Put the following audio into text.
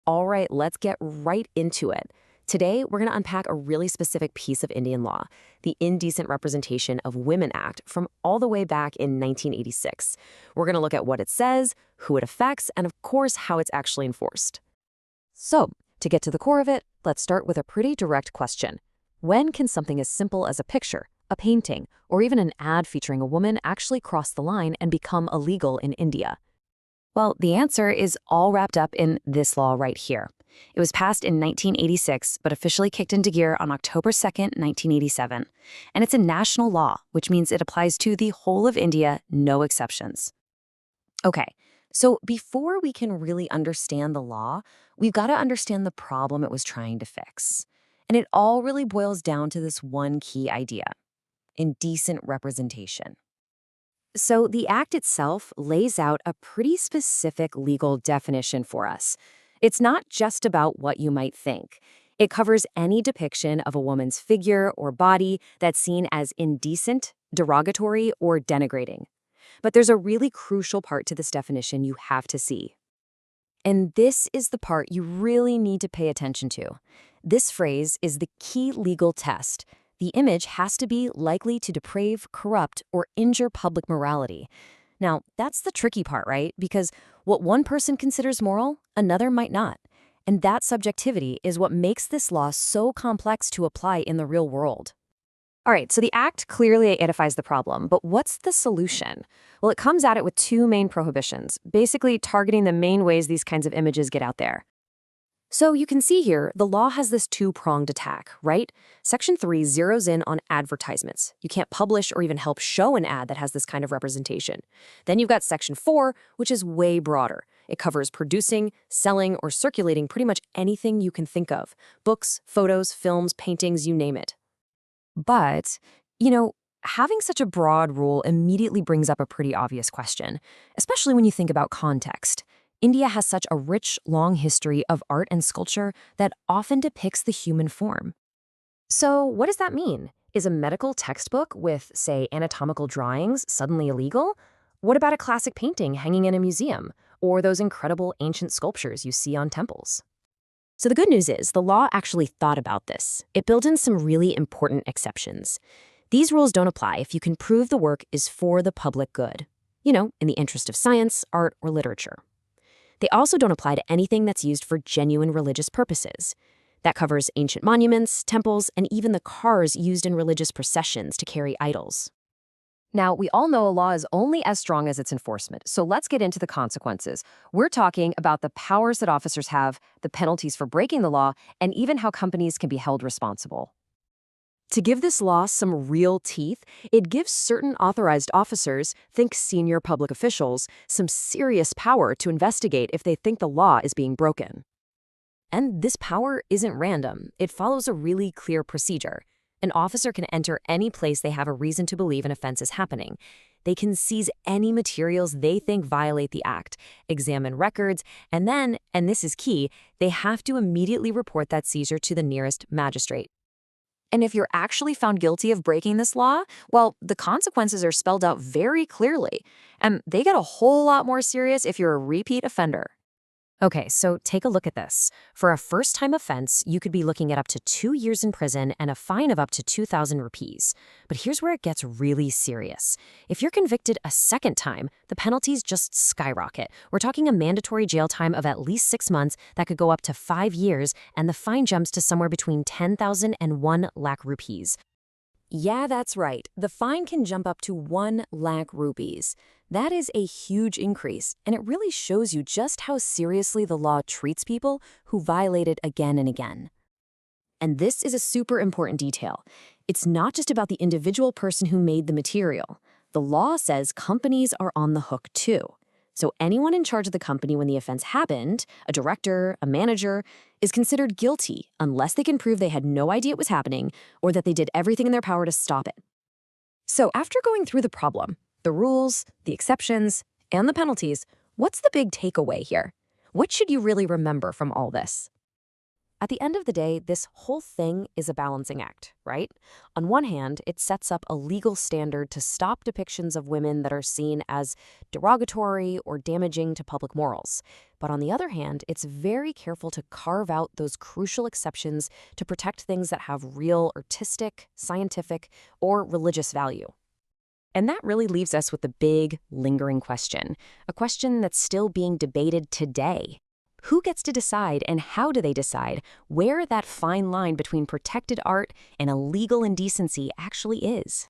All right, let's get right into it. Today, we're going to unpack a really specific piece of Indian law, the Indecent Representation of Women Act from all the way back in 1986. We're going to look at what it says, who it affects, and of course, how it's actually enforced. So, to get to the core of it, let's start with a pretty direct question. When can something as simple as a picture, a painting, or even an ad featuring a woman actually cross the line and become illegal in India? Well, the answer is all wrapped up in this law right here. It was passed in 1986, but officially kicked into gear on October 2nd, 1987. And it's a national law, which means it applies to the whole of India, no exceptions. Okay, so before we can really understand the law, we've got to understand the problem it was trying to fix. And it all really boils down to this one key idea: indecent representation. So the Act itself lays out a pretty specific legal definition for us. It's not just about what you might think. It covers any depiction of a woman's figure or body that's seen as indecent, derogatory, or denigrating. But there's a really crucial part to this definition you have to see. And this is the part you really need to pay attention to. This phrase is the key legal test. The image has to be likely to deprave, corrupt, or injure public morality. Now, that's the tricky part, right? Because what one person considers moral, another might not. And that subjectivity is what makes this law so complex to apply in the real world. All right, so the Act clearly identifies the problem, but what's the solution? Well, it comes at it with two main prohibitions, basically targeting the main ways these kinds of images get out there. So you can see here, the law has this two-pronged attack, right? Section 3 zeroes in on advertisements. You can't publish or even help show an ad that has this kind of representation. Then you've got Section 4, which is way broader. It covers producing, selling, or circulating pretty much anything you can think of: books, photos, films, paintings, you name it. But, having such a broad rule immediately brings up a pretty obvious question, especially when you think about context. India has such a rich, long history of art and sculpture that often depicts the human form. So what does that mean? Is a medical textbook with, say, anatomical drawings suddenly illegal? What about a classic painting hanging in a museum, or those incredible ancient sculptures you see on temples? So the good news is the law actually thought about this. It built in some really important exceptions. These rules don't apply if you can prove the work is for the public good, in the interest of science, art, or literature. They also don't apply to anything that's used for genuine religious purposes. That covers ancient monuments, temples, and even the cars used in religious processions to carry idols. Now, we all know a law is only as strong as its enforcement, so let's get into the consequences. We're talking about the powers that officers have, the penalties for breaking the law, and even how companies can be held responsible. To give this law some real teeth, it gives certain authorized officers, think senior public officials, some serious power to investigate if they think the law is being broken. And this power isn't random. It follows a really clear procedure. An officer can enter any place they have a reason to believe an offense is happening. They can seize any materials they think violate the act, examine records, and then, and this is key, they have to immediately report that seizure to the nearest magistrate. And if you're actually found guilty of breaking this law, well, the consequences are spelled out very clearly, and they get a whole lot more serious if you're a repeat offender. Okay, so take a look at this. For a first-time offense, you could be looking at up to 2 years in prison and a fine of up to 2,000 rupees. But here's where it gets really serious. If you're convicted a second time, the penalties just skyrocket. We're talking a mandatory jail time of at least 6 months that could go up to 5 years, and the fine jumps to somewhere between 10,000 and 1 lakh rupees. Yeah, that's right. The fine can jump up to 1 lakh rupees. That is a huge increase, and it really shows you just how seriously the law treats people who violate it again and again. And this is a super important detail. It's not just about the individual person who made the material. The law says companies are on the hook too. So anyone in charge of the company when the offense happened, a director, a manager, is considered guilty unless they can prove they had no idea it was happening or that they did everything in their power to stop it. So after going through the problem, the rules, the exceptions, and the penalties, what's the big takeaway here? What should you really remember from all this? At the end of the day, this whole thing is a balancing act, right? On one hand, it sets up a legal standard to stop depictions of women that are seen as derogatory or damaging to public morals. But on the other hand, it's very careful to carve out those crucial exceptions to protect things that have real artistic, scientific, or religious value. And that really leaves us with the big, lingering question, a question that's still being debated today. Who gets to decide, and how do they decide, where that fine line between protected art and illegal indecency actually is?